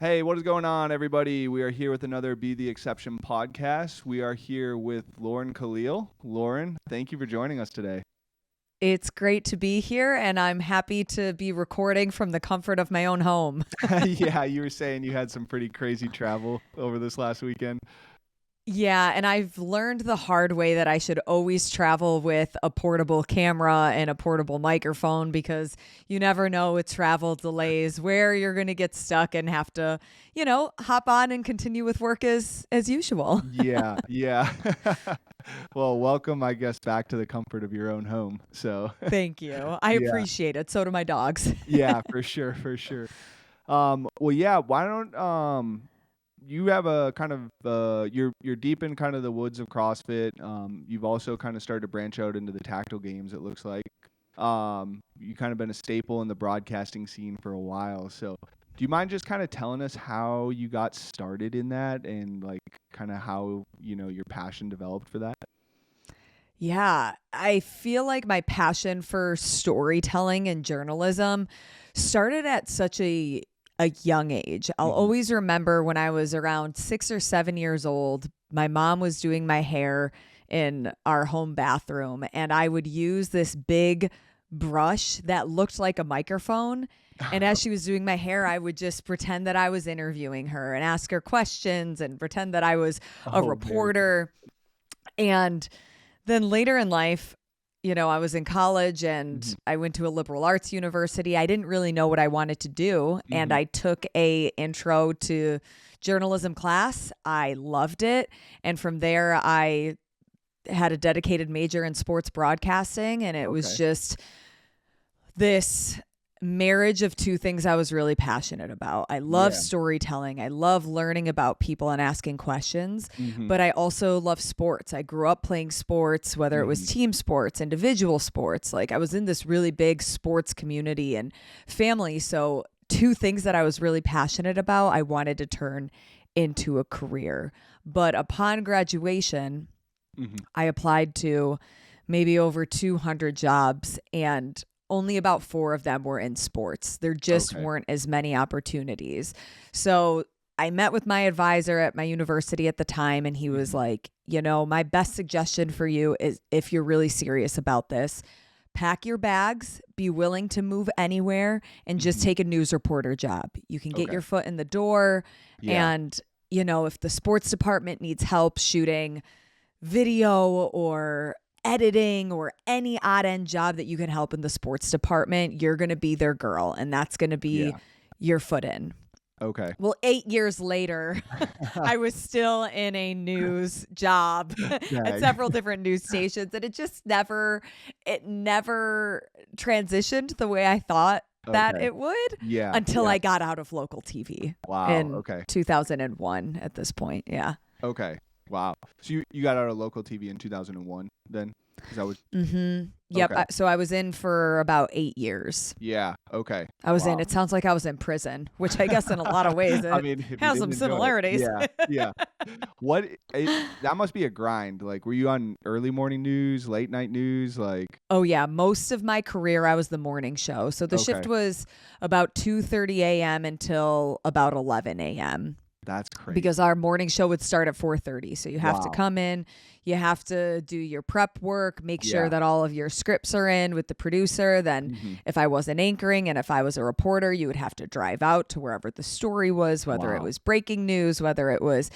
Hey, what is going on, everybody? We are here with another Be the Exception podcast. We are here with Lauren Kalil. Lauren, thank you for joining us today. It's great to be here, and I'm happy to be recording from the comfort of my own home. Yeah, you were saying you had some pretty crazy travel over this last weekend. Yeah, and I've learned the hard way that I should always travel with a portable camera and a portable microphone because you never know with travel delays where you're going to get stuck and have to, hop on and continue with work as usual. Yeah. Well, welcome, I guess, back to the comfort of your own home. So, Thank you. I yeah, appreciate it. So do my dogs. yeah, for sure, for sure. Well, yeah, why don't you have a kind of you're deep in kind of the woods of CrossFit. You've also kind of started to branch out into the tactile games, it looks like. You kind of been a staple in the broadcasting scene for a while. So do you mind just kind of telling us how you got started in that and like kind of how, your passion developed for that? Yeah, I feel like my passion for storytelling and journalism started at such a young age. I'll Hmm. always remember when I was around 6 or 7 years old, my mom was doing my hair in our home bathroom, and I would use this big brush that looked like a microphone. And as she was doing my hair, I would just pretend that I was interviewing her and ask her questions and pretend that I was a Oh, very cool. reporter. And then later in life, I was in college and Hmm. I went to a liberal arts university. I didn't really know what I wanted to do, and Hmm. I took a intro to journalism class. I loved it, and from there I had a dedicated major in sports broadcasting, and it was Okay. just this marriage of two things I was really passionate about. I love Yeah. storytelling. I love learning about people and asking questions, Hmm. but I also love sports. I grew up playing sports, whether it was Hmm. team sports, individual sports. Like I was in this really big sports community and family. So two things that I was really passionate about, I wanted to turn into a career. But upon graduation, Hmm. I applied to maybe over 200 jobs, and only about four of them were in sports. There just Okay. weren't as many opportunities. So I met with my advisor at my university at the time, and he was Hmm. like, my best suggestion for you is if you're really serious about this, pack your bags, be willing to move anywhere, and just Hmm. take a news reporter job. You can get Okay. your foot in the door. Yeah. And, if the sports department needs help shooting video or editing or any odd end job that you can help in the sports department, you're going to be their girl, and that's going to be Yeah. your foot in. Okay. Well, 8 years later, I was still in a news job at Dang. several different news stations, and it never transitioned the way I thought that Okay. it would Yeah. until Yeah. I got out of local TV Wow. in Okay. 2001 at this point. Yeah. Okay. Wow. So you got out of local TV in 2001 then? Is that what? Yep. Okay. So I was in for about 8 years. Yeah. Okay. I was in, Wow. it sounds like I was in prison, which I guess in a lot of ways I it mean, if you has didn't some enjoy it. similarities. Yeah. Yeah. That must be a grind. Like, were you on early morning news, late night news? Like, Oh yeah, most of my career I was the morning show. So the okay. shift was about 2:30 a.m. until about 11 a.m. That's crazy. because our morning show would start at 4:30. So you have to Wow. come in, you have to do your prep work, make sure Yeah. that all of your scripts are in with the producer. Then Hmm. if I wasn't anchoring and if I was a reporter, you would have to drive out to wherever the story was, whether it Wow. was breaking news, whether it was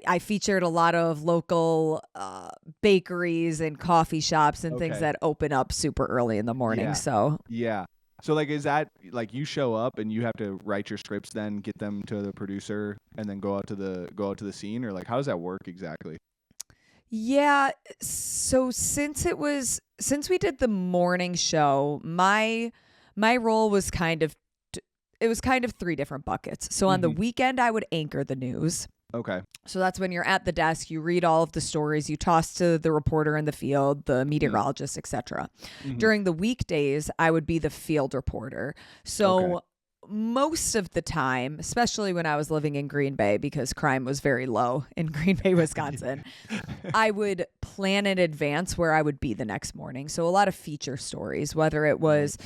I featured a lot of local bakeries and coffee shops and things Okay. that open up super early in the morning. Yeah. So Yeah. So like, is that like you show up and you have to write your scripts, then get them to the producer, and then go out to the scene, or like how does that work exactly? yeah, so since we did the morning show, my role was it was kind of three different buckets. So on the Hmm. weekend I would anchor the news. Okay. So that's when you're at the desk, you read all of the stories, you toss to the reporter in the field, the meteorologist, etc. Hmm. During the weekdays, I would be the field reporter. So Okay. most of the time, especially when I was living in Green Bay because crime was very low in Green Bay, Wisconsin, I would plan in advance where I would be the next morning. So a lot of feature stories, whether it was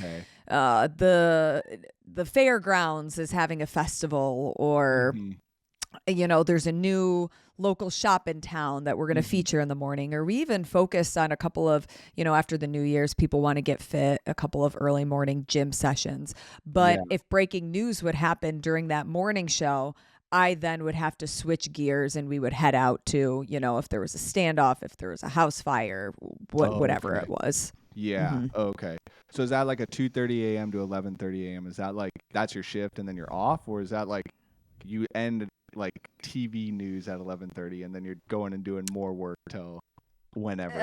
the fairgrounds is having a festival, or there's a new local shop in town that we're going to feature in the morning. Or we even focused on a couple of, after the New Year's, people want to get fit, a couple of early morning gym sessions. But if breaking news would happen during that morning show, I then would have to switch gears and we would head out to, if there was a standoff, if there was a house fire, whatever it was. Yeah. Okay. So is that like a 2:30 a.m. to 11:30 a.m.? Is that like, that's your shift and then you're off? Or is that like you end like TV news at 11:30 and then you're going and doing more work till whenever?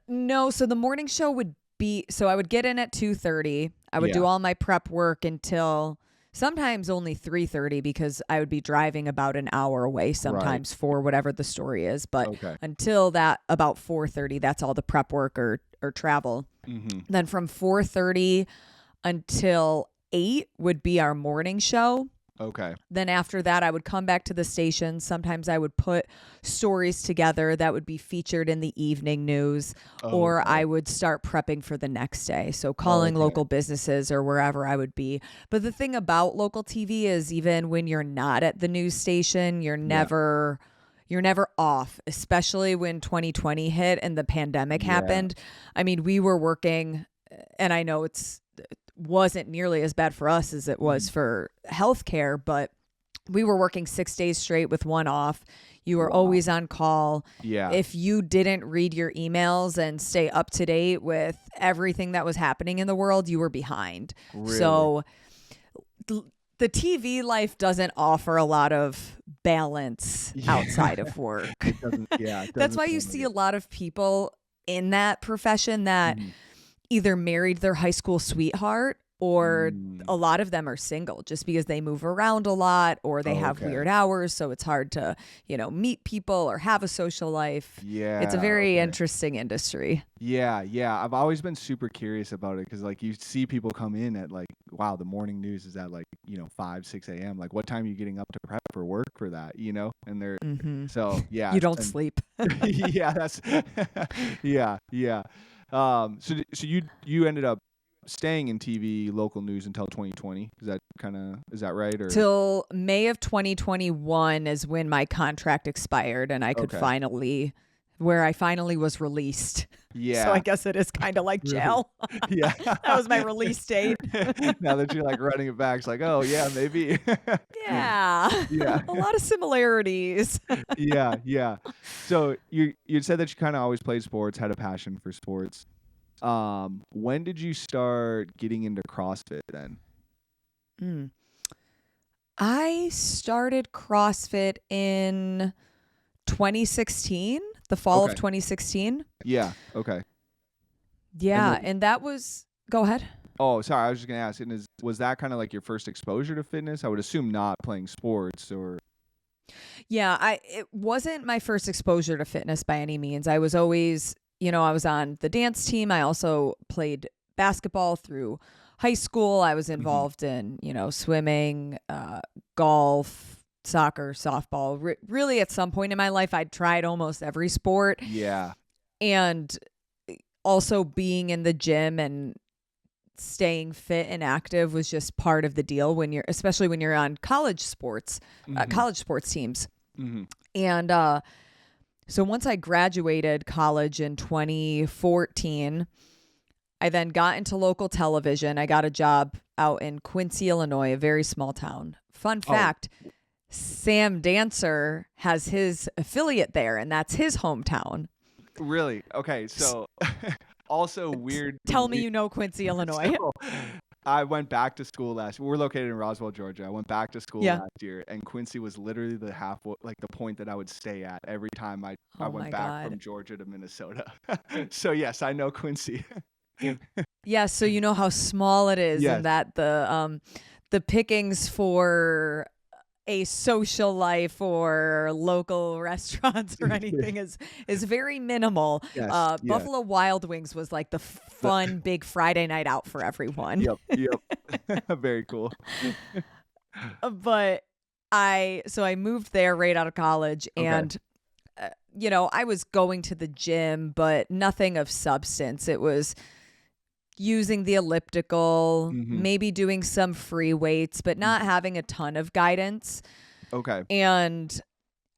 No. So the morning show would be, so I would get in at 2:30. I would do all my prep work until sometimes only 3:30 because I would be driving about an hour away sometimes for whatever the story is. But until that, about 4:30, that's all the prep work or travel. Then from 4:30 until 8 would be our morning show. Okay. Then after that, I would come back to the station. Sometimes I would put stories together that would be featured in the evening news, or I would start prepping for the next day. So calling local businesses or wherever I would be. But the thing about local TV is even when you're not at the news station, you're never off, especially when 2020 hit and the pandemic happened. I mean, we were working, and I know wasn't nearly as bad for us as it was for healthcare, but we were working 6 days straight with one off. You were always on call. Yeah. If you didn't read your emails and stay up to date with everything that was happening in the world, you were behind. Really? So the TV life doesn't offer a lot of balance outside of work. It doesn't, That's why you see a lot of people in that profession that either married their high school sweetheart, or a lot of them are single just because they move around a lot, or they have weird hours. So it's hard to, meet people or have a social life. Yeah. It's a very interesting industry. Yeah. I've always been super curious about it because like you see people come in at like, wow, the morning news is at like, 5, 6 a.m. Like what time are you getting up to prep for work for that, And they're, so yeah. You don't sleep. Yeah, that's, yeah. So you ended up staying in TV local news until 2020. Is that right? Or till May of 2021 is when my contract expired and I could finally was released. Yeah. So I guess it is kind of like jail. Yeah. That was my release date. Now that you're like running it back, it's like, oh yeah, maybe. Yeah. A lot of similarities. Yeah. So you said that you kind of always played sports, had a passion for sports. When did you start getting into CrossFit then? I started CrossFit in 2016, the fall of 2016. Yeah. Okay. Yeah. And that was, go ahead. Oh, sorry. I was just going to ask, was that kind of like your first exposure to fitness? I would assume not playing sports or. Yeah, it wasn't my first exposure to fitness by any means. I was always, I was on the dance team. I also played basketball through high school. I was involved in, swimming, golf, soccer, softball. Really, at some point in my life, I'd tried almost every sport. Yeah. And also being in the gym and staying fit and active was just part of the deal especially when you're on college sports teams. And so once I graduated college in 2014, I then got into local television. I got a job out in Quincy, Illinois, a very small town. Fun fact, Sam Dancer has his affiliate there, and that's his hometown. Really? Okay, so also weird. Tell me you know Quincy, Illinois. So, I went back to school we're located in Roswell, Georgia. I went back to school last year, and Quincy was literally the point that I would stay at every time I went back from Georgia to Minnesota. So yes, I know Quincy. Yeah, so you know how small it is, and that the pickings for a social life or local restaurants or anything is very minimal. Yes, Buffalo Wild Wings was like the fun big Friday night out for everyone. Yep. Very cool. But I moved there right out of college, and I was going to the gym, but nothing of substance. It was using the elliptical, Mm-hmm. maybe doing some free weights, but not having a ton of guidance. Okay. And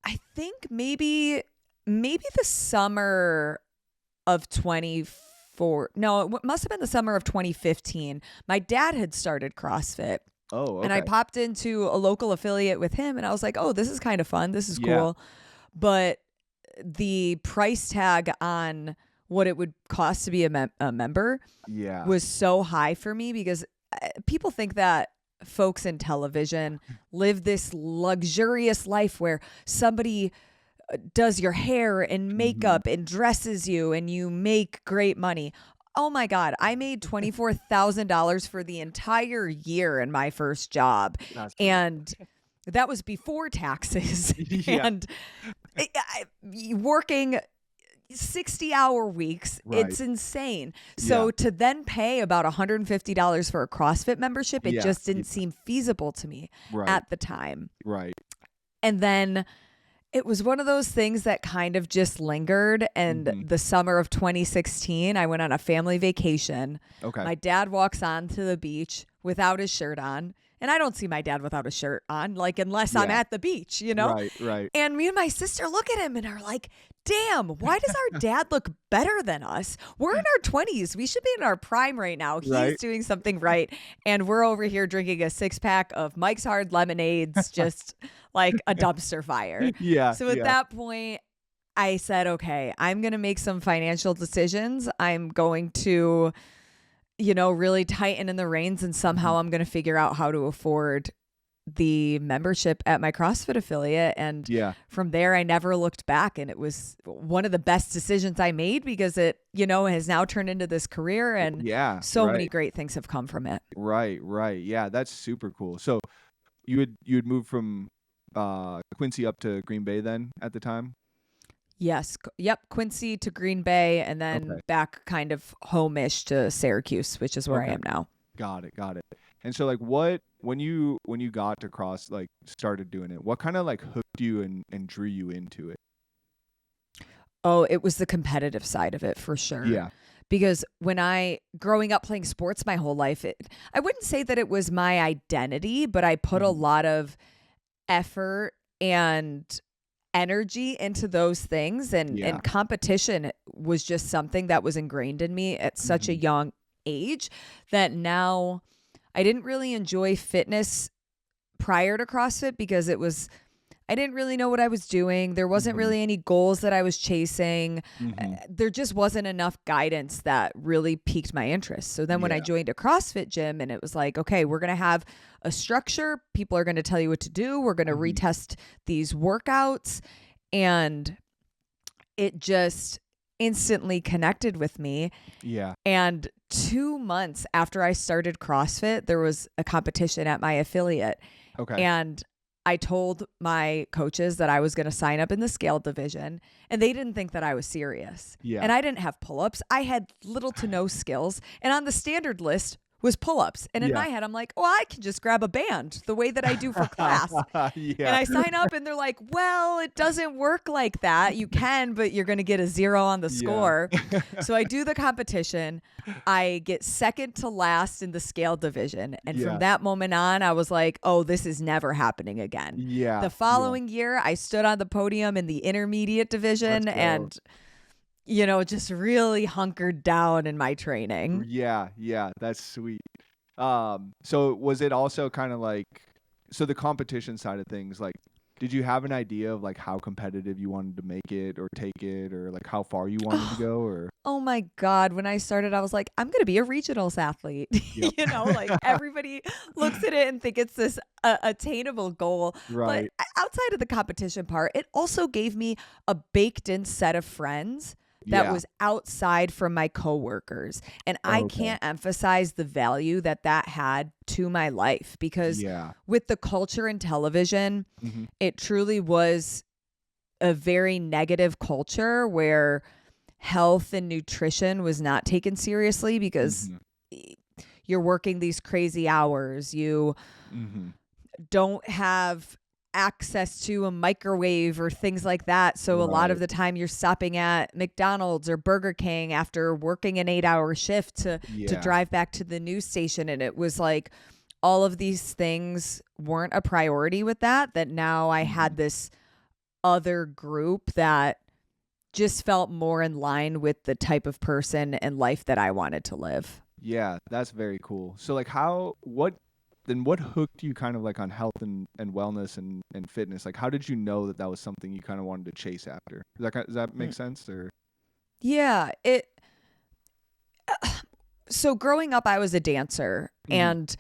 I think maybe the summer of 24, no, it must have been the summer of 2015. My dad had started CrossFit. Oh, And I okay. popped into a local affiliate with him and I was like, oh, this is kind of fun. This is Yeah. cool. But the price tag on what it would cost to be a member Yeah. was so high for me because people think that folks in television live this luxurious life where somebody does your hair and makeup and dresses you and you make great money. Oh my God, I made $24,000 for the entire year in my first job. That's And that was before taxes. Yeah. And working 60-hour weeks, Right. it's insane. So Yeah. to then pay about $150 for a CrossFit membership, it Yeah. just didn't seem feasible to me Right. at the time. Right. And then it was one of those things that kind of just lingered. And the summer of 2016, I went on a family vacation. Okay. My dad walks onto the beach without his shirt on. And I don't see my dad without a shirt on, like, unless I'm Yeah. at the beach, you know? Right. Right. And me and my sister look at him and are like, damn, why does our dad look better than us? We're in our 20s. We should be in our prime right now. He's Right. doing something right. And we're over here drinking a 6-pack of Mike's Hard Lemonades, just like a dumpster fire. Yeah. So at that point, I said, okay, I'm going to make some financial decisions. I'm going to, really tighten in the reins, and somehow I'm going to figure out how to afford the membership at my CrossFit affiliate. And Yeah. from there, I never looked back. And it was one of the best decisions I made because it, has now turned into this career, and Yeah. so right. many great things have come from it. Right. Right. Yeah. That's super cool. So you would move from Quincy up to Green Bay then at the time? Yes. Yep. Quincy to Green Bay, and then Okay. back kind of home-ish to Syracuse, which is where I Okay. am now. Got it. Got it. And so like when you got to started doing it, what kind of like hooked you and drew you into it? Oh, it was the competitive side of it for sure. Yeah. Because growing up playing sports my whole life, I wouldn't say that it was my identity, but I put a lot of effort and energy into those things. And competition was just something that was ingrained in me at such a young age that now I didn't really enjoy fitness prior to CrossFit because I didn't really know what I was doing. There wasn't really any goals that I was chasing. There just wasn't enough guidance that really piqued my interest. So then when I joined a CrossFit gym and it was like, okay, we're going to have a structure. People are going to tell you what to do. We're going to retest these workouts. And it just instantly connected with me. Yeah. And 2 months after I started CrossFit, there was a competition at my affiliate. Okay. And I told my coaches that I was going to sign up in the scale division, and they didn't think that I was serious. Yeah. And I didn't have pull-ups. I had little to no skills. And on the standard list was pull-ups. And in my head, I'm like, oh, I can just grab a band the way that I do for class. Yeah. And I sign up and they're like, well, it doesn't work like that. You can, but you're going to get a 0 on the score. So I do the competition. I get second to last in the scale division. And from that moment on, I was like, oh, this is never happening again. Yeah. The following year, I stood on the podium in the intermediate division and, just really hunkered down in my training. Yeah. Yeah. That's sweet. So was it also kind of like, so the competition side of things, like, did you have an idea of like how competitive you wanted to make it or take it, or like how far you wanted to go? Or oh my God, when I started, I was like, I'm going to be a regionals athlete. Like everybody looks at it and think it's this attainable goal. Right. But outside of the competition part, it also gave me a baked in set of friends that was outside from my coworkers. And I can't emphasize the value that had to my life because with the culture in television, it truly was a very negative culture where health and nutrition was not taken seriously because you're working these crazy hours. You don't have access to a microwave or things like that. So a lot of the time you're stopping at McDonald's or Burger King after working an 8-hour shift to drive back to the news station. And it was like all of these things weren't a priority with that now I had this other group that just felt more in line with the type of person and life that I wanted to live. Yeah, that's very cool. So like what hooked you kind of like on health and wellness and fitness? Like how did you know that was something you kind of wanted to chase after? Does that make sense or? Yeah, so growing up I was a dancer and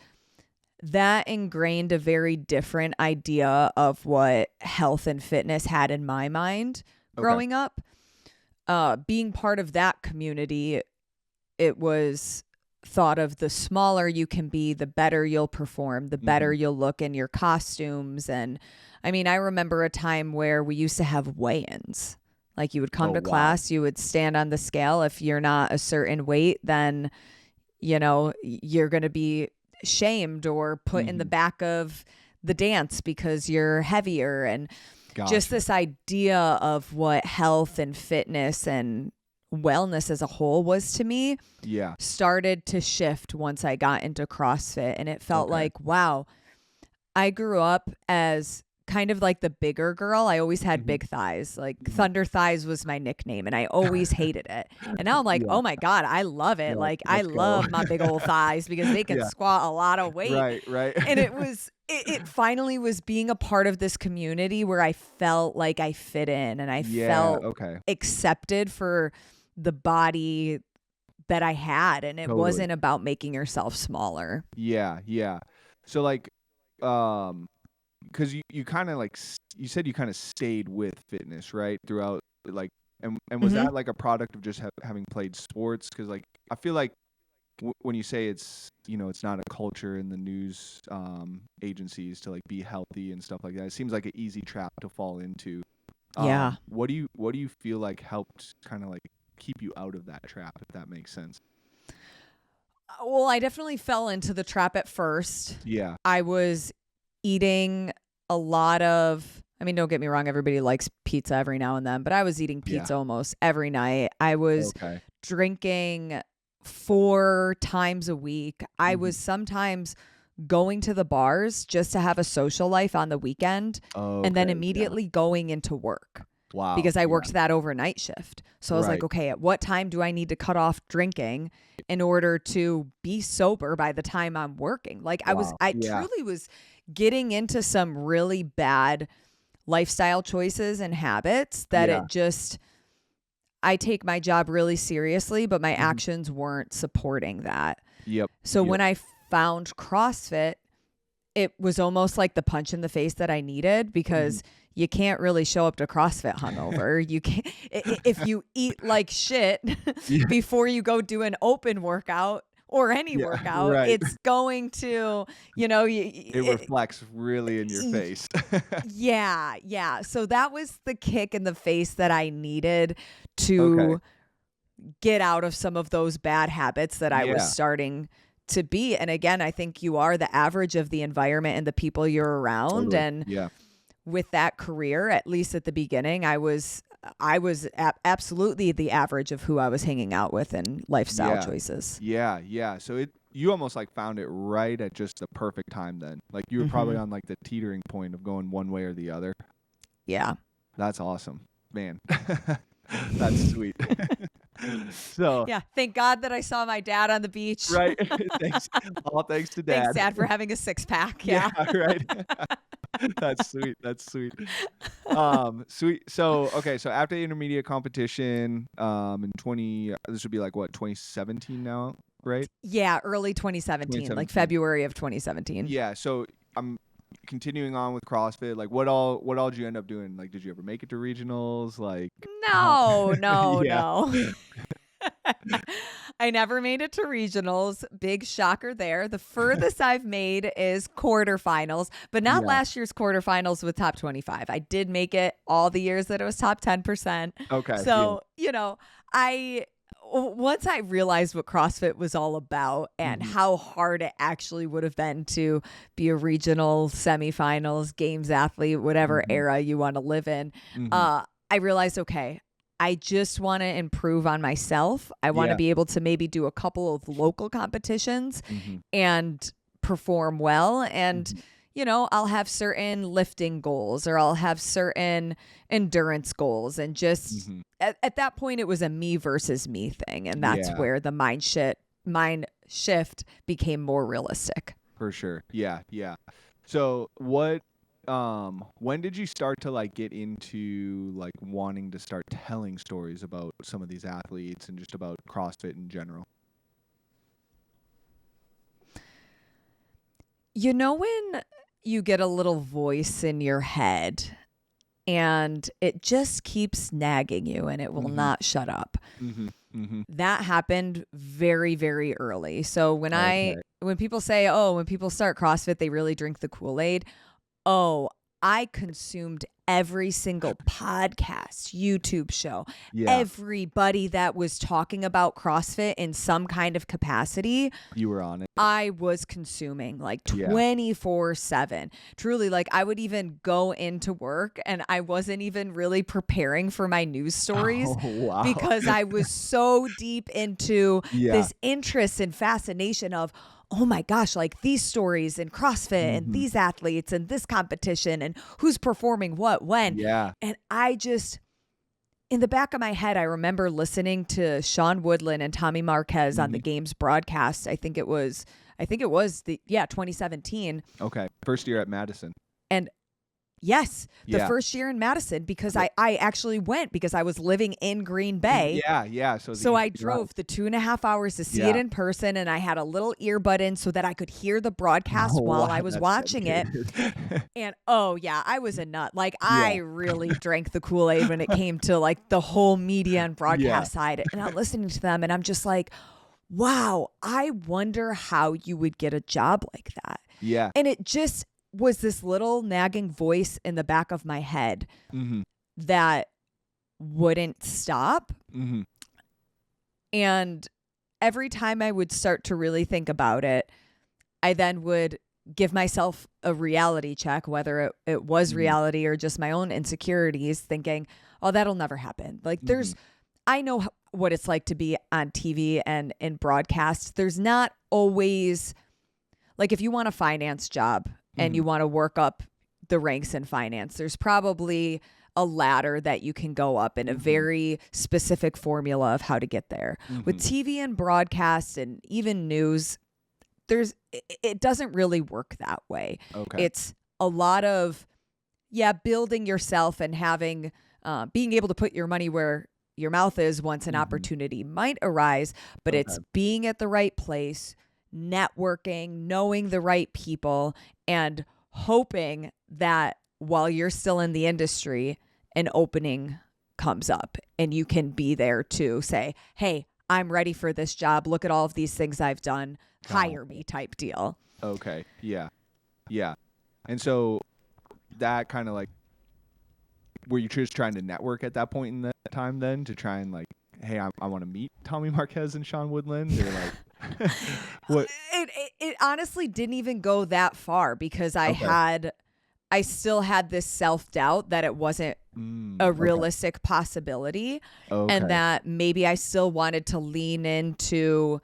that ingrained a very different idea of what health and fitness had in my mind growing up. Being part of that community, it was thought of the smaller you can be, the better you'll perform, the better you'll look in your costumes. And I mean, I remember a time where we used to have weigh-ins. Like you would come to class, you would stand on the scale. If you're not a certain weight, then, you know, you're going to be shamed or put in the back of the dance because you're heavier. And just this idea of what health and fitness and wellness as a whole was to me started to shift once I got into CrossFit. And it felt like, wow, I grew up as kind of like the bigger girl. I always had big thighs. Like Thunder Thighs was my nickname and I always hated it. And now I'm like, oh my God, I love it. Like I love my big old thighs because they can squat a lot of weight. Right. And it finally was being a part of this community where I felt like I fit in and I felt accepted for the body that I had. And it wasn't about making yourself smaller. Yeah. So like, because you kind of like you said you kind of stayed with fitness right throughout like and was that like a product of just having played sports? Because like I feel like when you say it's it's not a culture in the news agencies to like be healthy and stuff like that, it seems like an easy trap to fall into. What do you feel like helped kind of like keep you out of that trap, if that makes sense? Well, I definitely fell into the trap at first. Yeah. I was eating a lot of, I mean, don't get me wrong, everybody likes pizza every now and then, but I was eating pizza almost every night. I was drinking 4 times a week. I was sometimes going to the bars just to have a social life on the weekend and then immediately going into work. Wow. Because I worked that overnight shift. So I was like, okay, at what time do I need to cut off drinking in order to be sober by the time I'm working? Like I truly was getting into some really bad lifestyle choices and habits that it just, I take my job really seriously, but my actions weren't supporting that. So when I found CrossFit, it was almost like the punch in the face that I needed because you can't really show up to CrossFit hungover. You can't, if you eat like shit before you go do an open workout or any workout, it's going to, it reflects really in your face. Yeah. So that was the kick in the face that I needed to get out of some of those bad habits that I was starting to be. And again, I think you are the average of the environment and the people you're around. And with that career, at least at the beginning, I was absolutely the average of who I was hanging out with and lifestyle choices. Yeah. So you almost like found it right at just the perfect time then. Like you were probably on like the teetering point of going one way or the other. Yeah. That's awesome, man. That's sweet. So yeah, thank God that I saw my dad on the beach. Right. Thanks. All thanks to Dad. Thanks, Dad, for having a 6-pack. Yeah. Right. That's sweet. Sweet. So after the intermediate competition, this would be like what, 2017 now, right? Yeah, early 2017, like February of 2017. Yeah. So I'm continuing on with CrossFit. Like what all did you end up doing? Like, did you ever make it to regionals? Like No. I never made it to regionals. Big shocker there. The furthest I've made is quarterfinals, but not last year's quarterfinals with top 25. I did make it all the years that it was top 10%. Okay. So, once I realized what CrossFit was all about and Mhm. how hard it actually would have been to be a regional semifinals, games athlete, whatever Mhm. era you want to live in, Mhm. I realized, okay, I just want to improve on myself. I want to Yeah. be able to maybe do a couple of local competitions Mhm. and perform well. And, Mhm. I'll have certain lifting goals or I'll have certain endurance goals. And just Mhm. at that point, it was a me versus me thing. And that's Yeah, where the mind shift became more realistic. for sure. Yeah, yeah. So when did you start to like get into like wanting to start telling stories about some of these athletes and just about CrossFit in general? When you get a little voice in your head and it just keeps nagging you and it will Mhm. not shut up. Mhm. Mhm. That happened very, very early. So Okay. when people say, oh, when people start CrossFit, they really drink the Kool-Aid. Oh, I consumed every single podcast, YouTube show, Yeah, everybody that was talking about CrossFit in some kind of capacity. you were on it. I was consuming like Yeah. 24/7. Truly, like I would even go into work and I wasn't even really preparing for my news stories Oh, wow. because I was so deep into Yeah. this interest and fascination of, oh my gosh, like these stories and CrossFit and Mhm. these athletes and this competition and who's performing what when. Yeah. And I just, in the back of my head, I remember listening to Sean Woodland and Tommy Marquez on the Mhm. game's broadcast. I think it was 2017. Okay. First year at Madison. And yes, the Yeah. first year in Madison, because Yep. I actually went because I was living in Green Bay. Yeah, yeah. So it was an So I easy ride. drove the 2.5 hours to see it Yeah. in person, and I had a little earbud in so that I could hear the broadcast Oh, while wow. I was That's watching it. dedicated. And oh yeah, I was a nut. Like I Yeah. really drank the Kool-Aid when it came to like the whole media and Yeah. broadcast side. And I'm listening to them and I'm just like, wow, I wonder how you would get a job like that. Yeah. And it just was this little nagging voice in the back of my head Mhm. that wouldn't stop. Mhm. And every time I would start to really think about it, I then would give myself a reality check, whether it was Mhm. reality or just my own insecurities, thinking, oh, that'll never happen. Like, Mhm. I know what it's like to be on TV and in broadcast. There's not always, like, if you want a finance job and you Mhm. want to work up the ranks in finance, there's probably a ladder that you can go up in a Mhm. very specific formula of how to get there. With Mhm. TV and broadcast and even news, it doesn't really work that way. Okay. It's a lot of building yourself and having being able to put your money where your mouth is once an Mhm. opportunity might arise, but it's Okay. being at the right place, networking, knowing the right people, and hoping that while you're still in the industry, an opening comes up and you can be there to say, hey, I'm ready for this job. Look at all of these things I've done. Hire Gotcha. me type deal. Okay. Yeah. Yeah. And so that kind of like, were you just trying to network at that point in the time then to try and like, hey, I want to meet Tommy Marquez and Sean Woodland, or like, what? It honestly didn't even go that far because Okay. I still had this self-doubt that it wasn't a Okay. realistic possibility and Okay. that maybe I still wanted to lean into,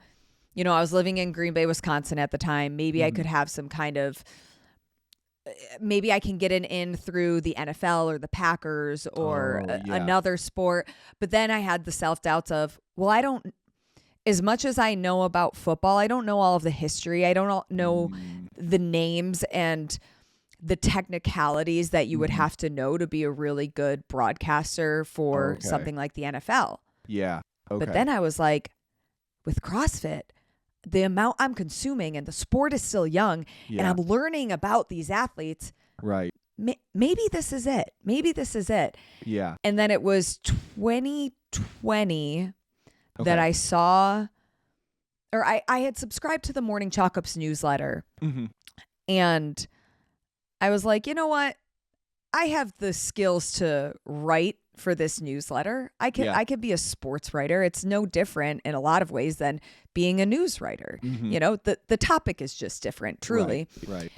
I was living in Green Bay, Wisconsin at the time. Maybe I Mhm. could have some kind of, maybe I can get an in through the NFL or the Packers or Oh, yeah. another sport. But then I had the self-doubts of, well, I don't, as much as I know about football, I don't know all of the history. I don't know Mm. the names and the technicalities that you would Mhm. have to know to be a really good broadcaster for Okay. something like the NFL. Yeah. But Okay. then I was like, with CrossFit, the amount I'm consuming and the sport is still young and Yeah. I'm learning about these athletes, Right. maybe this is it. Maybe this is it. Yeah. And then it was 2020 that Okay. I saw, or I had subscribed to the Morning Chalk Ups newsletter, Mhm. and I was like, you know what? I have the skills to write for this newsletter. I Yeah. could be a sports writer. It's no different in a lot of ways than being a news writer. Mhm. You know, the topic is just different, truly. Right.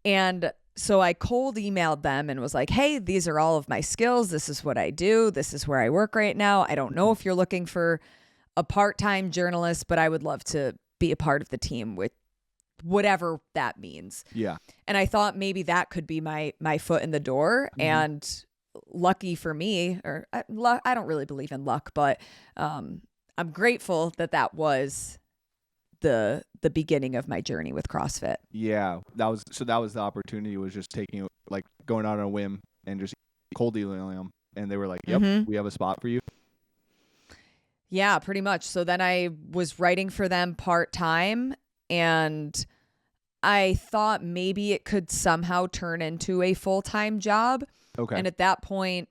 And so I cold emailed them and was like, hey, these are all of my skills. This is what I do. This is where I work right now. I don't know if you're looking for a part-time journalist, but I would love to be a part of the team with whatever that means. Yeah. And I thought maybe that could be my foot in the door. And lucky for me, or I don't really believe in luck, but I'm grateful that was the beginning of my journey with CrossFit. Yeah. That was the opportunity, was just taking, like, going out on a whim and just cold emailing them, and they were like, yep, we have a spot for you. Yeah, pretty much. So then I was writing for them part-time, and I thought maybe it could somehow turn into a full-time job. Okay. And at that point,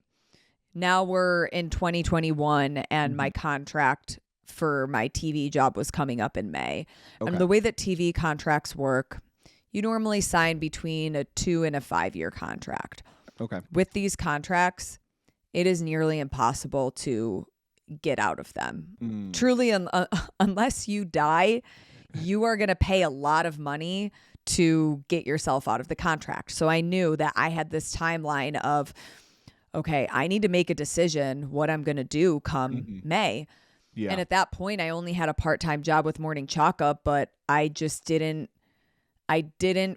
now we're in 2021, and my contract for my TV job was coming up in May. Okay. And the way that TV contracts work, you normally sign between a 2 and a 5 year contract. Okay. With these contracts, it is nearly impossible to get out of them. Truly, unless you die, you are going to pay a lot of money to get yourself out of the contract. So I knew that I had this timeline of, okay, I need to make a decision what I'm going to do come May. Yeah. And at that point, I only had a part-time job with Morning Chalk Up, but I didn't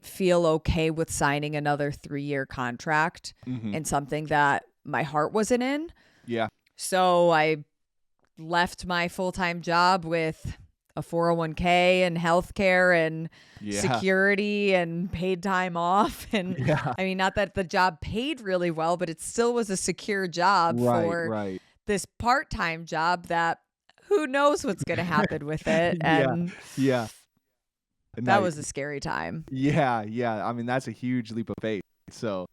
feel okay with signing another 3-year contract in something that my heart wasn't in. Yeah. So I left my full-time job with a 401k and healthcare and security and paid time off. And I mean, not that the job paid really well, but it still was a secure job for this part-time job that who knows what's going to happen with it. And that was a scary time. Yeah. I mean, that's a huge leap of faith. So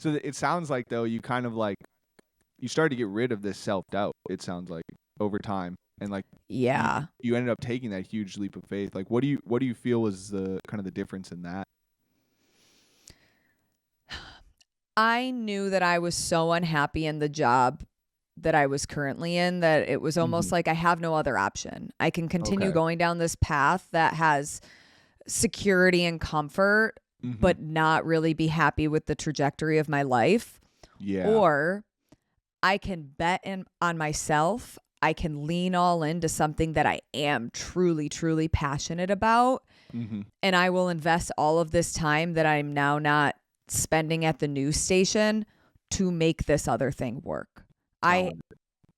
it sounds like, though, you kind of like, you started to get rid of this self-doubt, it sounds like, over time. And like, you ended up taking that huge leap of faith. Like, what do you feel was the kind of the difference in that? I knew that I was so unhappy in the job that I was currently in that it was almost like I have no other option. I can continue going down this path that has security and comfort, but not really be happy with the trajectory of my life. Yeah. Or I can bet on myself. I can lean all into something that I am truly, truly passionate about. And I will invest all of this time that I'm now not spending at the news station to make this other thing work.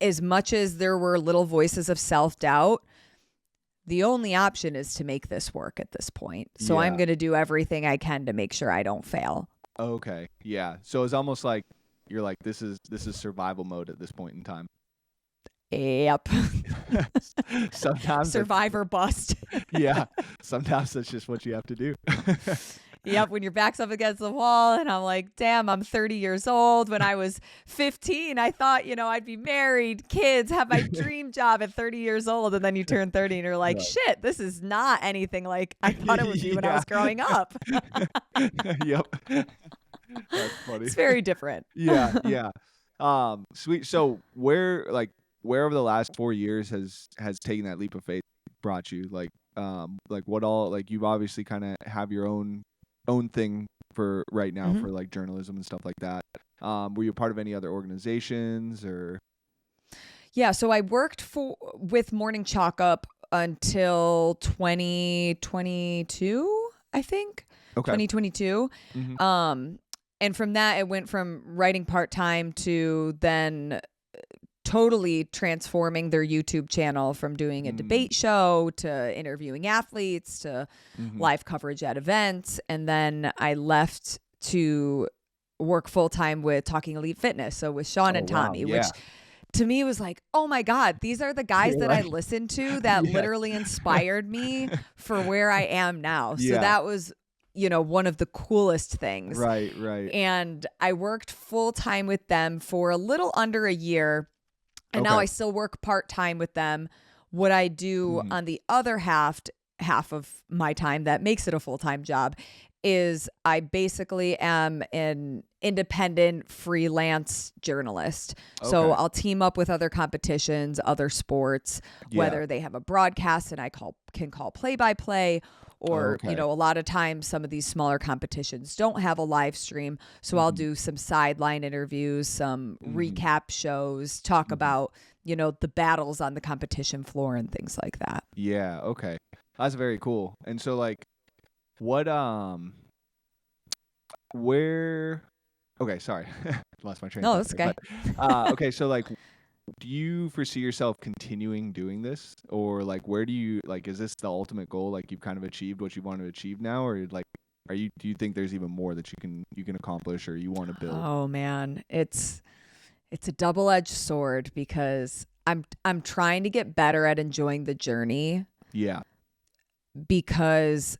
As much as there were little voices of self-doubt, the only option is to make this work at this point. So I'm going to do everything I can to make sure I don't fail. Okay. Yeah. So it's almost like you're like, this is survival mode at this point in time. Yep. Sometimes survivor bust. Yeah. Sometimes that's just what you have to do. Yep, when your back's up against the wall, and I'm like, damn, I'm 30 years old. When I was 15, I thought, I'd be married, kids, have my dream job at 30 years old. And then you turn 30 and you're like, shit, this is not anything like I thought it would be when I was growing up. Yep. That's funny. It's very different. Yeah. Sweet. So where over the last 4 years has taken that leap of faith brought you? Like what all, like, you've obviously kind of have your own thing for right now for like journalism and stuff like that. Were you a part of any other organizations or? Yeah, so I worked with Morning Chalk Up until 2022, I think. Okay. 2022. And from that, it went from writing part-time to then totally transforming their YouTube channel from doing a debate show to interviewing athletes to live coverage at events. And then I left to work full-time with Talking Elite Fitness. So with Sean and Tommy, which to me was like, oh my God, these are the guys that I listened to that literally inspired me for where I am now. So that was, one of the coolest things. Right. And I worked full-time with them for a little under a year. And now I still work part-time with them. What I do on the other half of my time that makes it a full-time job is I basically am an independent freelance journalist. So Okay. I'll team up with other competitions, other sports, Yeah. whether they have a broadcast and I can call play-by-play, or, Okay. a lot of times some of these smaller competitions don't have a live stream. So I'll Mhm. do some sideline interviews, some Mhm. recap shows, talk Mhm. about, the battles on the competition floor and things like that. Yeah. Okay. That's very cool. And so like, what where? Okay. Sorry, lost my train of No, thought that's there. okay. But okay. So like, do you foresee yourself continuing doing this, or like, where do you like? Is this the ultimate goal? Like, you've kind of achieved what you want to achieve now, or like, do you think there's even more that you can accomplish, or you want to build? Oh man, it's a double-edged sword because I'm trying to get better at enjoying the journey, Yeah. because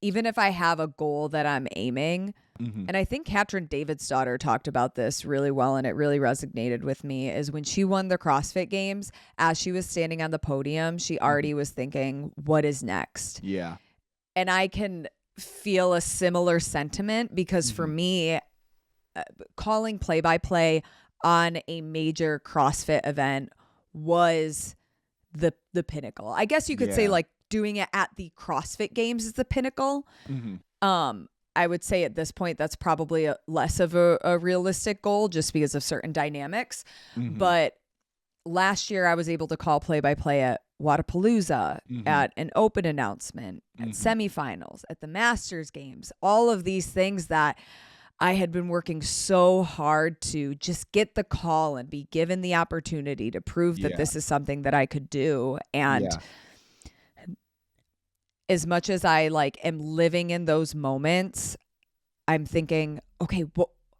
even if I have a goal that I'm aiming, Mm-hmm. and I think Katrin David's daughter talked about this really well, and it really resonated with me, is when she won the CrossFit Games, as she was standing on the podium, she already was thinking, what is next? Yeah. And I can feel a similar sentiment because for Mhm. me, calling play-by-play on a major CrossFit event was the pinnacle. I guess you could say Yeah. like doing it at the CrossFit Games is the pinnacle. Mm-hmm. I would say at this point that's probably less of a realistic goal just because of certain dynamics. Mm-hmm. But last year I was able to call play-by-play at Wadapalooza, Mm-hmm. at an open announcement, at Mhm. semifinals, at the Masters games, all of these things that I had been working so hard to just get the call and be given the opportunity to prove that Yeah. this is something that I could do. And Yeah. as much as I like am living in those moments, I'm thinking, okay,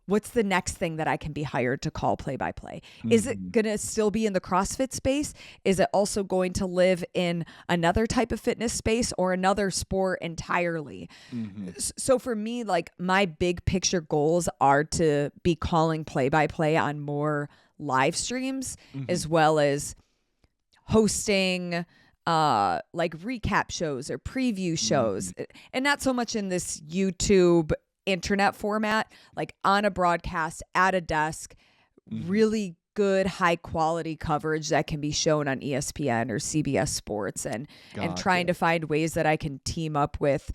what's the next thing that I can be hired to call play by play? Is it Mhm. going to still be in the CrossFit space? Is it also going to live in another type of fitness space or another sport entirely? Mhm. So for me, like my big picture goals are to be calling play by play on more live streams, Mhm. as well as hosting like recap shows or preview shows, Mhm. and not so much in this YouTube internet format, like on a broadcast at a desk, Mhm. really good high quality coverage that can be shown on ESPN or CBS Sports, and trying Gotcha. to find ways that I can team up with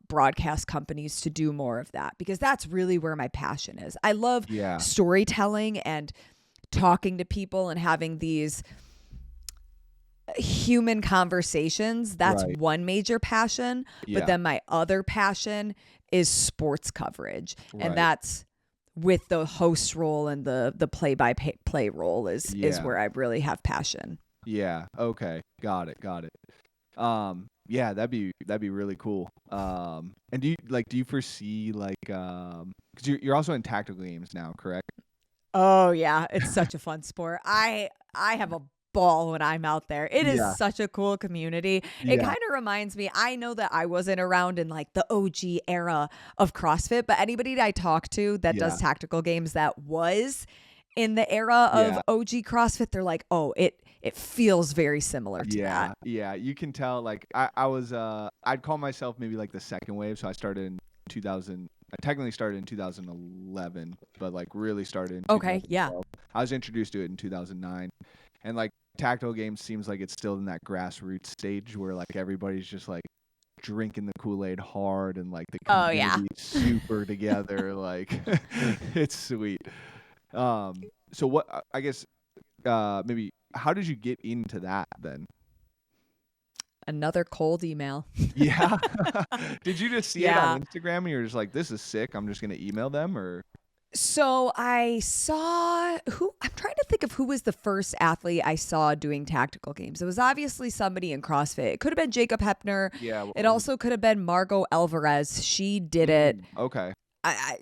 broadcast companies to do more of that, because that's really where my passion is. I love Yeah. storytelling and talking to people and having these human conversations. That's Right. one major passion. But Yeah. then my other passion is sports coverage. And Right. that's with the host role and the play-by-play role is Yeah. where I really have passion. Yeah. Okay. Got it. Got it. Yeah, that'd be really cool. And do you foresee like because you're also in tactical games now, correct? Oh yeah, it's such a fun sport. I have a ball when I'm out there. It is Yeah. such a cool community. It Yeah. kind of reminds me, I know that I wasn't around in like the OG era of CrossFit, but anybody that I talk to that Yeah. does tactical games that was in the era of Yeah. OG CrossFit, they're like, "Oh, it feels very similar to Yeah. that." Yeah. You can tell. Like I was I'd call myself maybe like the second wave. So I started in 2000. I technically started in 2011, but like really started in Okay, yeah. 2012. I was introduced to it in 2009, and like tactical games seems like it's still in that grassroots stage where like everybody's just like drinking the Kool-Aid hard and like the Oh yeah. community super together. Like it's sweet. So what I guess maybe how did you get into that then? Another cold email. Yeah. Did you just see it on Yeah. Instagram and you're just like, this is sick, I'm just gonna email them, or? So I saw I'm trying to think of who was the first athlete I saw doing tactical games. It was obviously somebody in CrossFit. It could have been Jacob Hepner. Yeah. It also could have been Margot Alvarez. She did it. Okay. I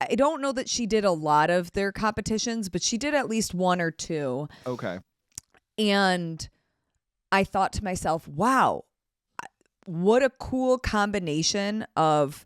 I don't know that she did a lot of their competitions, but she did at least one or two. Okay. And I thought to myself, wow, what a cool combination of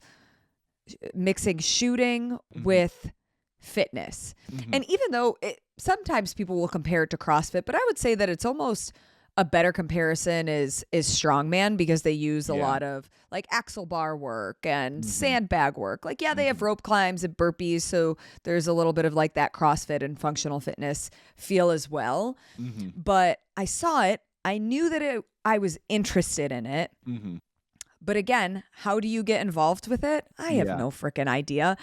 mixing shooting Mhm. with fitness. Mhm. And even though sometimes people will compare it to CrossFit, but I would say that it's almost a better comparison is strongman, because they use a lot of like axle bar work and sandbag work. Like, yeah, they have rope climbs and burpees. So there's a little bit of like that CrossFit and functional fitness feel as well. But I saw it. I knew that I was interested in it. But again, how do you get involved with it? I have no freaking idea.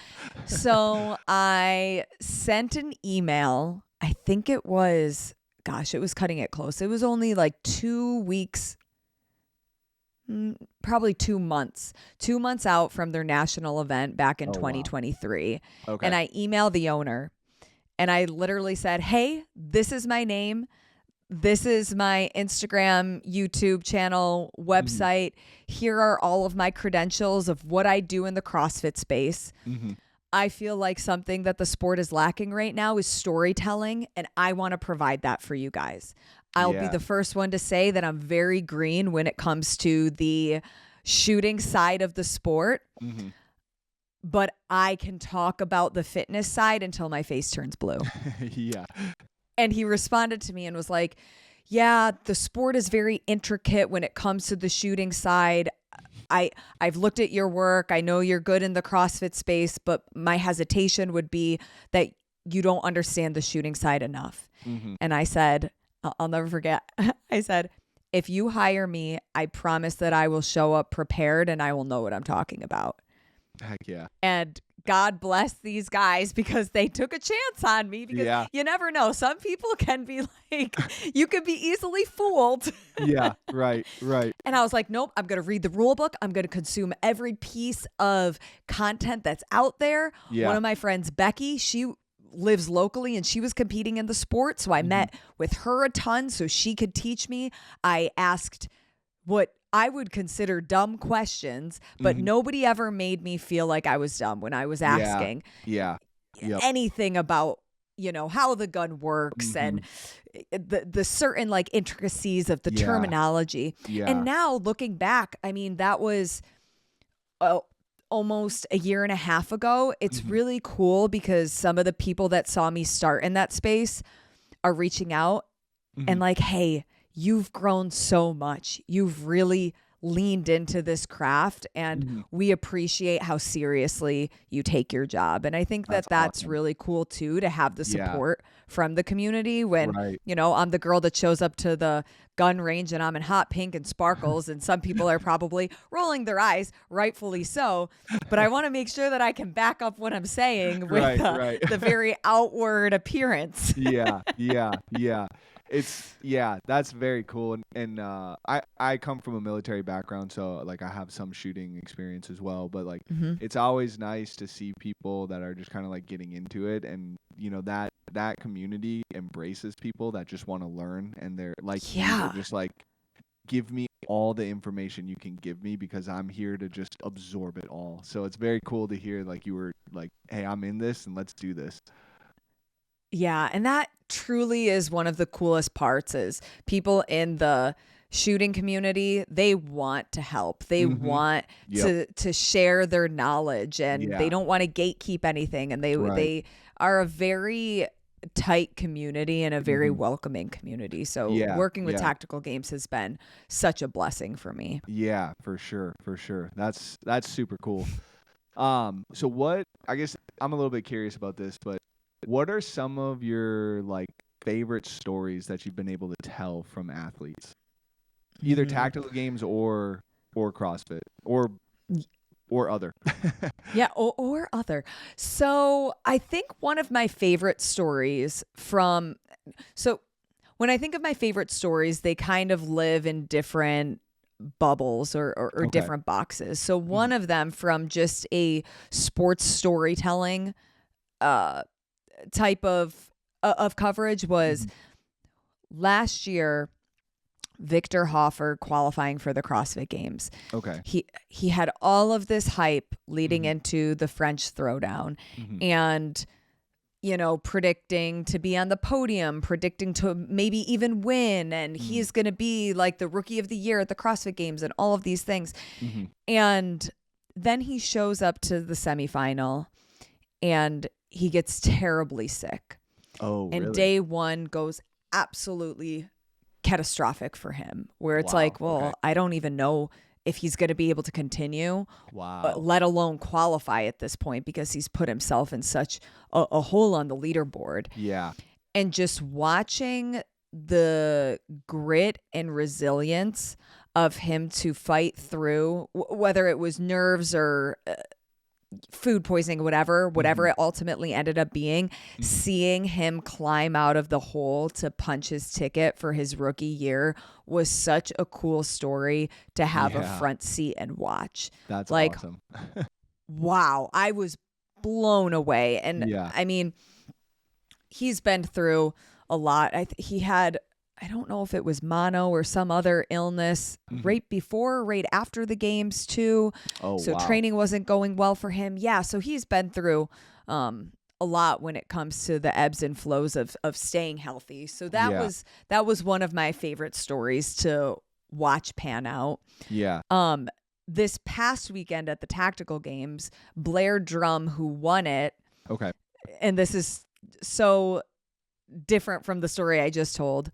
So I sent an email. I think it was, gosh, it was cutting it close. It was only like 2 weeks, probably 2 months, 2 months out from their national event back in 2023. Wow. Okay. And I emailed the owner and I literally said, hey, this is my name. This is my Instagram, YouTube channel, website. Here are all of my credentials of what I do in the CrossFit space. I feel like something that the sport is lacking right now is storytelling, and I want to provide that for you guys. I'll be the first one to say that I'm very green when it comes to the shooting side of the sport, but I can talk about the fitness side until my face turns blue. And he responded to me and was like, yeah, the sport is very intricate when it comes to the shooting side. I've looked at your work. I know you're good in the CrossFit space, but my hesitation would be that you don't understand the shooting side enough. And I said, I'll never forget. I said, if you hire me, I promise that I will show up prepared and I will know what I'm talking about. Heck yeah. And God bless these guys because they took a chance on me, because you never know. Some people can be like, you could be easily fooled. Right. And I was like, nope, I'm going to read the rule book. I'm going to consume every piece of content that's out there. One of my friends, Becky, she lives locally and she was competing in the sport. So I met with her a ton so she could teach me. I asked what I would consider dumb questions, but nobody ever made me feel like I was dumb when I was asking anything about, you know, how the gun works and the certain like intricacies of the terminology. And now looking back, I mean, that was almost a year and a half ago. It's really cool because some of the people that saw me start in that space are reaching out and like, hey, you've grown so much. You've really leaned into this craft and we appreciate how seriously you take your job. And I think that's awesome. Really cool too, to have the support from the community when, you know, I'm the girl that shows up to the gun range and I'm in hot pink and sparkles and some people are probably rolling their eyes, rightfully so. But I want to make sure that I can back up what I'm saying with the very outward appearance. It's that's very cool. And I come from a military background, so like I have some shooting experience as well, but like it's always nice to see people that are just kind of like getting into it, and you know that community embraces people that just want to learn, and they're like they're just like, give me all the information you can give me because I'm here to just absorb it all. So it's very cool to hear like you were like, hey, I'm in this and let's do this. Yeah, and that truly is one of the coolest parts is people in the shooting community, they want to help. They want to share their knowledge, and they don't want to gatekeep anything, and they are a very tight community and a very welcoming community. So working with Tactical Games has been such a blessing for me. Yeah, for sure. That's super cool. So what, I guess I'm a little bit curious about this, but what are some of your like favorite stories that you've been able to tell from athletes, either Tactical Games or CrossFit or other? or other. So I think one of my favorite stories when I think of my favorite stories, they kind of live in different bubbles or different boxes. So one of them from just a sports storytelling type of coverage was last year, Victor Hoffer qualifying for the CrossFit Games. Okay. He had all of this hype leading into the French Throwdown and, you know, predicting to be on the podium, predicting to maybe even win. And he's going to be like the rookie of the year at the CrossFit Games and all of these things. And then he shows up to the semifinal and he gets terribly sick. Oh, and really? Day one goes absolutely catastrophic for him, where it's Wow. like, well, Okay. I don't even know if he's going to be able to continue, Wow. let alone qualify at this point, because he's put himself in such a hole on the leaderboard. Yeah. And just watching the grit and resilience of him to fight through, whether it was nerves or food poisoning, whatever it ultimately ended up being, seeing him climb out of the hole to punch his ticket for his rookie year was such a cool story to have a front seat and watch. That's like, awesome. wow. I was blown away. And I mean, he's been through a lot. He had, I don't know if it was mono or some other illness right before or right after the games too. Oh, so wow. training wasn't going well for him. Yeah. So he's been through a lot when it comes to the ebbs and flows of staying healthy. So that was one of my favorite stories to watch pan out. Yeah. This past weekend at the tactical games, Blair Drum, who won it. Okay. And this is so different from the story I just told.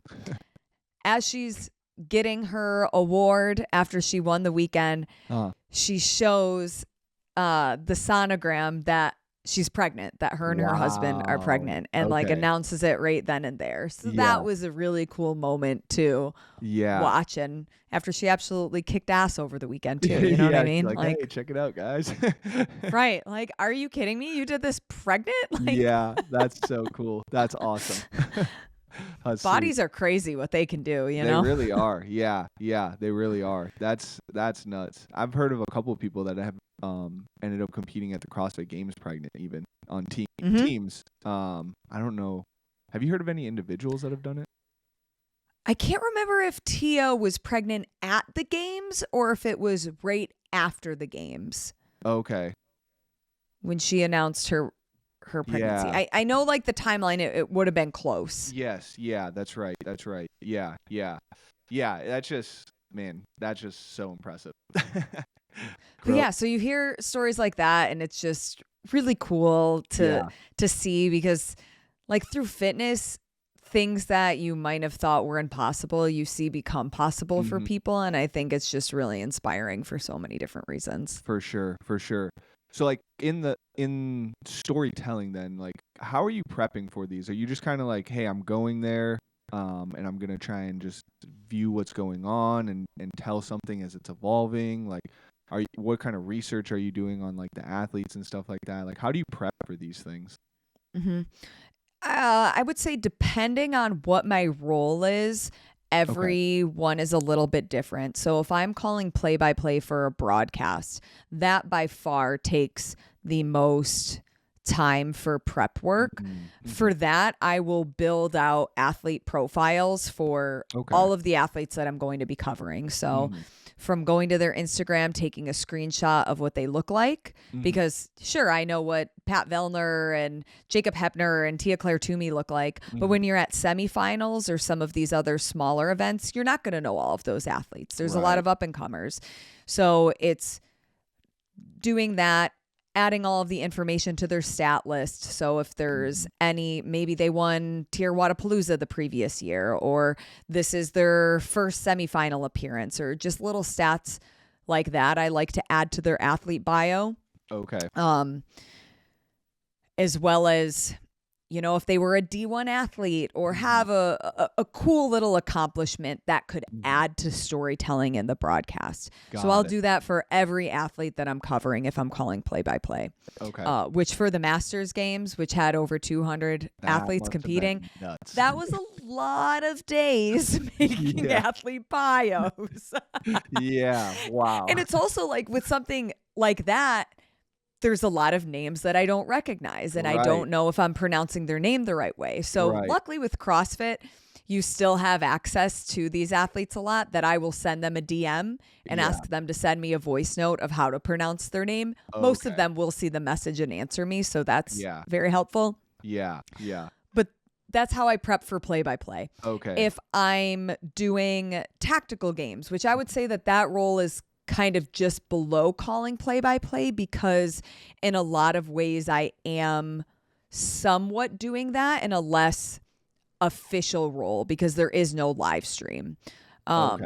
As she's getting her award after she won the weekend, she shows the sonogram that she's pregnant, that her and her husband are pregnant, and like announces it right then and there. So that was a really cool moment to watch. And after she absolutely kicked ass over the weekend too, you know what I mean? Like, hey, check it out, guys. Right. Like, are you kidding me? You did this pregnant? Like, yeah, that's so cool. That's awesome. Bodies are crazy what they can do, you know? They really are. Yeah, they really are. That's nuts. I've heard of a couple of people that have ended up competing at the CrossFit Games pregnant, even on teams. I don't know. Have you heard of any individuals that have done it? I can't remember if Tia was pregnant at the games or if it was right after the games. Okay. When she announced her pregnancy. Yeah. I know like the timeline, it would have been close. Yes. Yeah, that's right. Yeah. That's just so impressive. But yeah, so you hear stories like that and it's just really cool to see, because like through fitness, things that you might have thought were impossible, you see become possible for people. And I think it's just really inspiring for so many different reasons. For sure. So like in storytelling then, like how are you prepping for these? Are you just kind of like, hey, I'm going there and I'm going to try and just view what's going on and tell something as it's evolving? Like what kind of research are you doing on like the athletes and stuff like that? Like how do you prep for these things? I would say depending on what my role is, everyone is a little bit different. So if I'm calling play-by-play for a broadcast, that by far takes the most time for prep work. For that, I will build out athlete profiles for all of the athletes that I'm going to be covering. So from going to their Instagram, taking a screenshot of what they look like, because sure, I know what Pat Vellner and Jacob Hepner and Tia Claire Toomey look like. But when you're at semifinals or some of these other smaller events, you're not going to know all of those athletes. There's a lot of up and comers. So it's doing that, adding all of the information to their stat list. So if there's any, maybe they won Tier Wadapalooza the previous year, or this is their first semifinal appearance, or just little stats like that, I like to add to their athlete bio. Okay. As well as, you know, if they were a D1 athlete or have a cool little accomplishment that could add to storytelling in the broadcast. So I'll do that for every athlete that I'm covering if I'm calling play-by-play. Okay. Which for the Masters Games, which had over 200 athletes competing, that was a lot of days making athlete bios. Yeah. Wow. And it's also like with something like that, there's a lot of names that I don't recognize and I don't know if I'm pronouncing their name the right way. So luckily with CrossFit, you still have access to these athletes a lot that I will send them a DM and ask them to send me a voice note of how to pronounce their name. Most of them will see the message and answer me. So that's very helpful. Yeah. But that's how I prep for play-by-play. Okay. If I'm doing tactical games, which I would say that role is kind of just below calling play-by-play, because in a lot of ways I am somewhat doing that in a less official role because there is no live stream. Okay.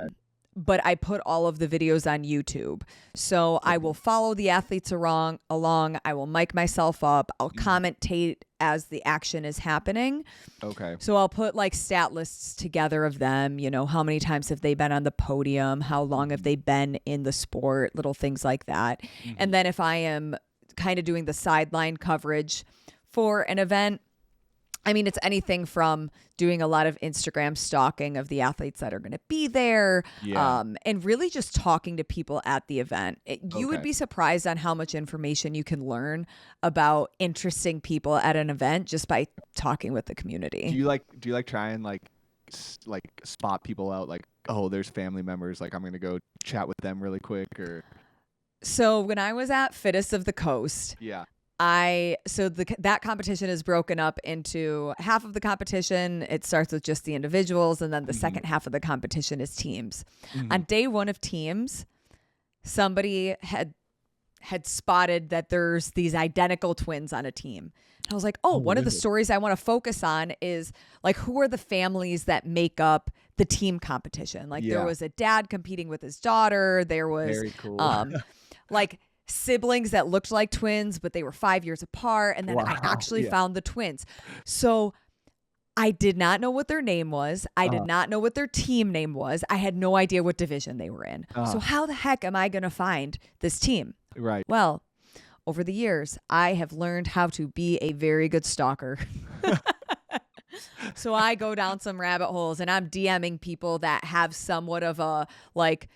But I put all of the videos on YouTube. So I will follow the athletes along. I will mic myself up. I'll commentate as the action is happening. Okay. So I'll put like stat lists together of them, how many times have they been on the podium? How long have they been in the sport? Little things like that. And then if I am kind of doing the sideline coverage for an event, I mean, it's anything from doing a lot of Instagram stalking of the athletes that are going to be there, and really just talking to people at the event. You would be surprised on how much information you can learn about interesting people at an event just by talking with the community. Do you like try and like spot people out, like, oh, there's family members, like I'm going to go chat with them really quick? Or So when I was at Fittest of the Coast, that competition is broken up into half of the competition. It starts with just the individuals, and then the second half of the competition is teams. On day one of teams, somebody had spotted that there's these identical twins on a team. And I was like, one of the stories I want to focus on is like, who are the families that make up the team competition? Like there was a dad competing with his daughter. There was very cool. like siblings that looked like twins, but they were 5 years apart. And then I actually found the twins. So I did not know what their name was. I did not know what their team name was. I had no idea what division they were in. So how the heck am I going to find this team? Right. Well, over the years, I have learned how to be a very good stalker. So I go down some rabbit holes and I'm DMing people that have somewhat of a like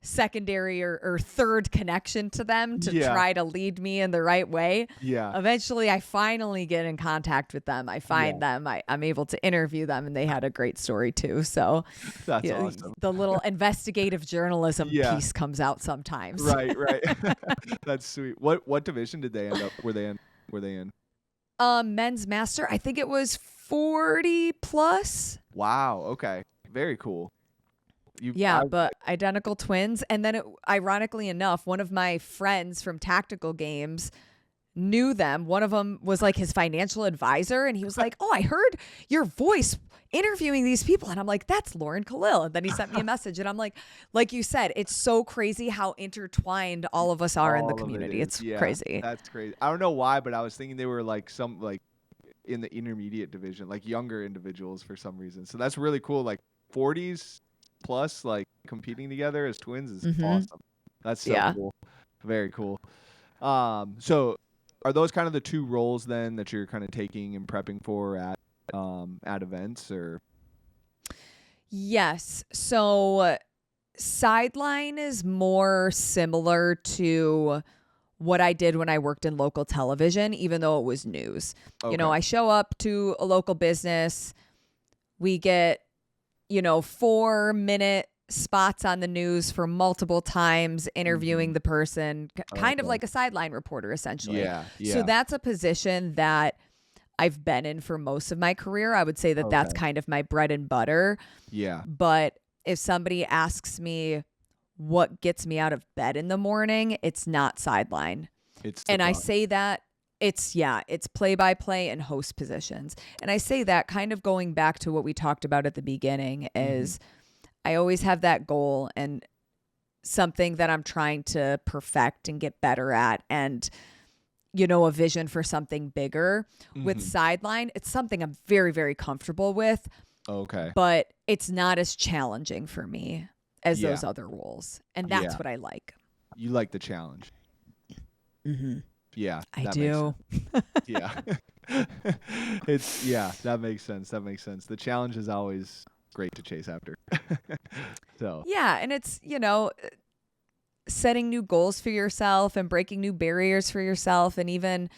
secondary or third connection to them to try to lead me in the right way. Yeah. Eventually, I finally get in contact with them. I find them. I'm able to interview them, and they had a great story too. So that's awesome. The little investigative journalism piece comes out sometimes. Right. That's sweet. What division did they end up? Were they in? Men's master. I think it was 40 plus. Wow. Okay. Very cool. But identical twins. And then ironically enough, one of my friends from Tactical Games knew them. One of them was like his financial advisor. And he was like, I heard your voice interviewing these people. And I'm like, that's Lauren Kalil. And then he sent me a message. And I'm like you said, it's so crazy how intertwined all of us are in the community. It's crazy. That's crazy. I don't know why, but I was thinking they were like some like in the intermediate division, like younger individuals for some reason. So that's really cool. Like 40s plus, like competing together as twins is awesome. That's so cool. Very cool. So are those kind of the two roles then that you're kind of taking and prepping for at events? Or yes. So sideline is more similar to what I did when I worked in local television, even though it was news. Okay. I show up to a local business, we get 4-minute spots on the news for multiple times interviewing the person, kind of like a sideline reporter, essentially. Yeah. So that's a position that I've been in for most of my career. I would say that that's kind of my bread and butter. Yeah. But if somebody asks me what gets me out of bed in the morning, it's not sideline. I say that it's play-by-play and host positions. And I say that kind of going back to what we talked about at the beginning is I always have that goal and something that I'm trying to perfect and get better at, and a vision for something bigger. With sideline, it's something I'm very, very comfortable with. Okay. But it's not as challenging for me as those other roles. And that's what I like. You like the challenge. Mm-hmm. Yeah. I do. Yeah. That makes sense. The challenge is always great to chase after. So. Yeah. And it's, setting new goals for yourself and breaking new barriers for yourself. And even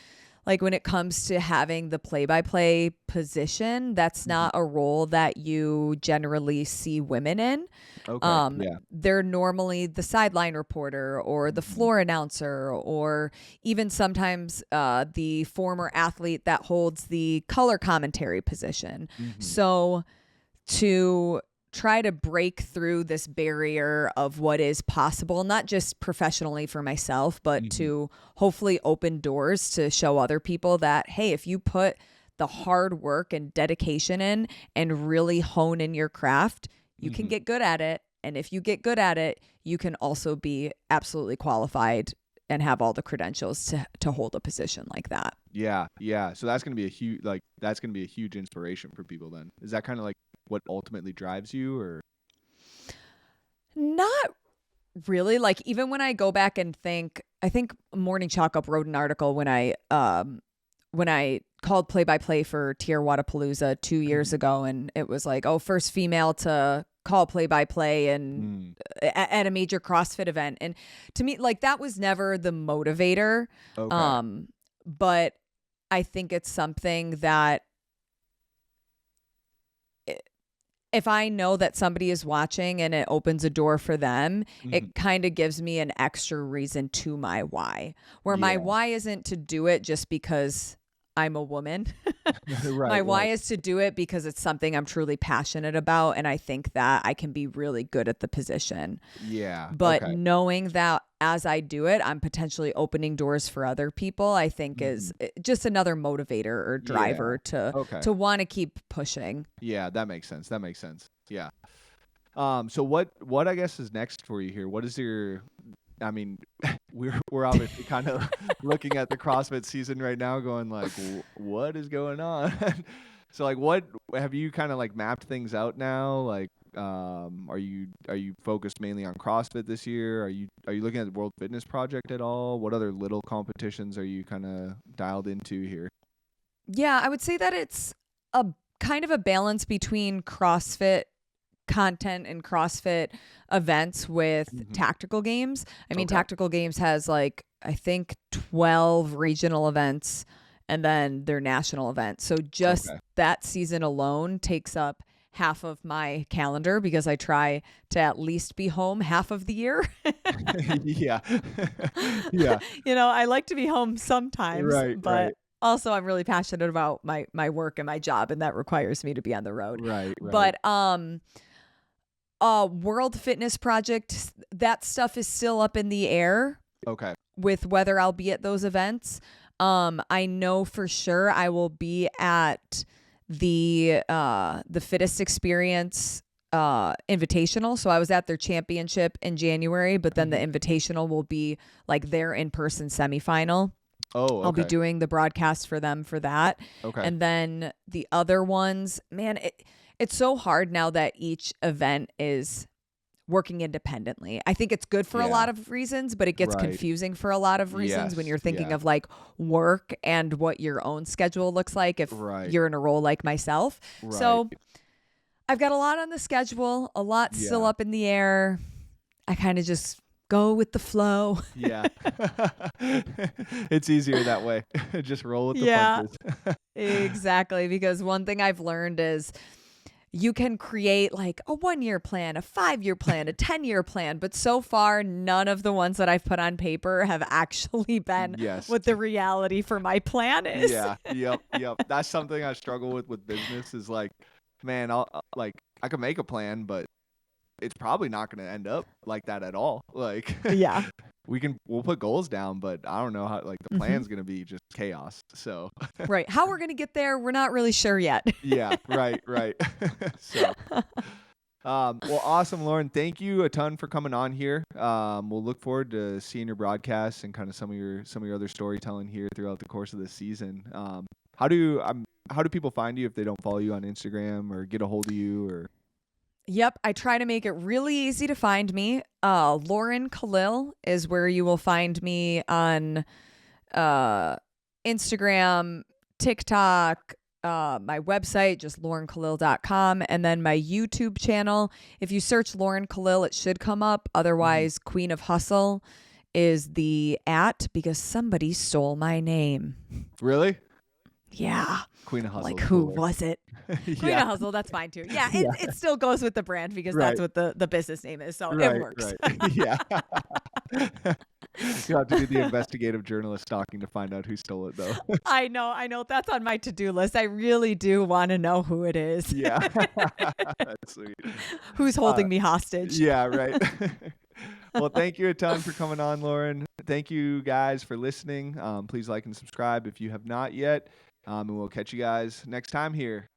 like when it comes to having the play-by-play position, that's not a role that you generally see women in. Okay. They're normally the sideline reporter or the floor announcer, or even sometimes the former athlete that holds the color commentary position. So to try to break through this barrier of what is possible, not just professionally for myself, but to hopefully open doors to show other people that, hey, if you put the hard work and dedication in and really hone in your craft, you can get good at it. And if you get good at it, you can also be absolutely qualified and have all the credentials to hold a position like that. Yeah. So that's gonna be a huge inspiration for people. Then is that kind of like what ultimately drives you, or? Not really. Like, even when I go back and think, I think Morning Chalk Up wrote an article when I called play-by-play for Tier Wadapalooza 2 years ago, and it was like, oh, first female to call play-by-play and at a major CrossFit event. And to me, like, that was never the motivator. Okay. But I think it's something that if I know that somebody is watching and it opens a door for them, it kind of gives me an extra reason to my why. Where my why isn't to do it just because I'm a woman. My why is to do it because it's something I'm truly passionate about, and I think that I can be really good at the position. Yeah. But knowing that as I do it, I'm potentially opening doors for other people, I think is just another motivator or driver to want to keep pushing. Yeah, that makes sense. Yeah. So what I guess is next for you here? What is your, I mean, we're obviously kind of looking at the CrossFit season right now going like, what is going on? So like, what have you kind of like mapped things out now? Like, are you focused mainly on CrossFit this year? Are you looking at the World Fitness Project at all? What other little competitions are you kind of dialed into here? Yeah, I would say that it's a kind of a balance between CrossFit content and CrossFit events with tactical games. I mean, tactical games has like, I think 12 regional events and then their national events. So just that season alone takes up half of my calendar because I try to at least be home half of the year. Yeah. I like to be home sometimes, but also I'm really passionate about my work and my job, and that requires me to be on the road. Right. But World Fitness Project, that stuff is still up in the air. Okay. With whether I'll be at those events. I know for sure I will be at the Fittest Experience Invitational. So I was at their championship in January, but then the Invitational will be like their in-person semifinal. Oh, okay. I'll be doing the broadcast for them for that. Okay. And then the other ones, man, it's so hard now that each event is working independently. I think it's good for a lot of reasons, but it gets confusing for a lot of reasons when you're thinking of like work and what your own schedule looks like if you're in a role like myself. So I've got a lot on the schedule, a lot still up in the air. I kind of just go with the flow. Yeah. It's easier that way. Just roll with the punches. Exactly. Because one thing I've learned is you can create like a 1-year plan, a 5-year plan, a 10-year plan, but so far none of the ones that I've put on paper have actually been what the reality for my plan is. Yeah. Yep. That's something I struggle with business is like, man, I can make a plan, but it's probably not going to end up like that at all. Like, we'll put goals down, but I don't know how, like, the plan's going to be just chaos. So, how we're going to get there, we're not really sure yet. Yeah, right. So, well, awesome, Lauren. Thank you a ton for coming on here. We'll look forward to seeing your broadcasts and kind of some of your other storytelling here throughout the course of the season. How do people find you if they don't follow you on Instagram or get a hold of you or? Yep, I try to make it really easy to find me. Lauren Kalil is where you will find me on Instagram, TikTok, my website, just laurenkalil.com, and then my YouTube channel. If you search Lauren Kalil, it should come up. Otherwise, Queen of Hustle is the @ because somebody stole my name. Really? Yeah. Queen of Hustle. Like, who was it? Queen of Hustle, that's fine too. Yeah, it still goes with the brand because that's what the business name is. So it works. Yeah. You have to do the investigative journalist stalking to find out who stole it, though. I know. That's on my to-do list. I really do want to know who it is. Yeah. That's sweet. Who's holding me hostage? Yeah, right. Well, thank you a ton for coming on, Lauren. thank you guys for listening. Please like and subscribe if you have not yet. And we'll catch you guys next time here.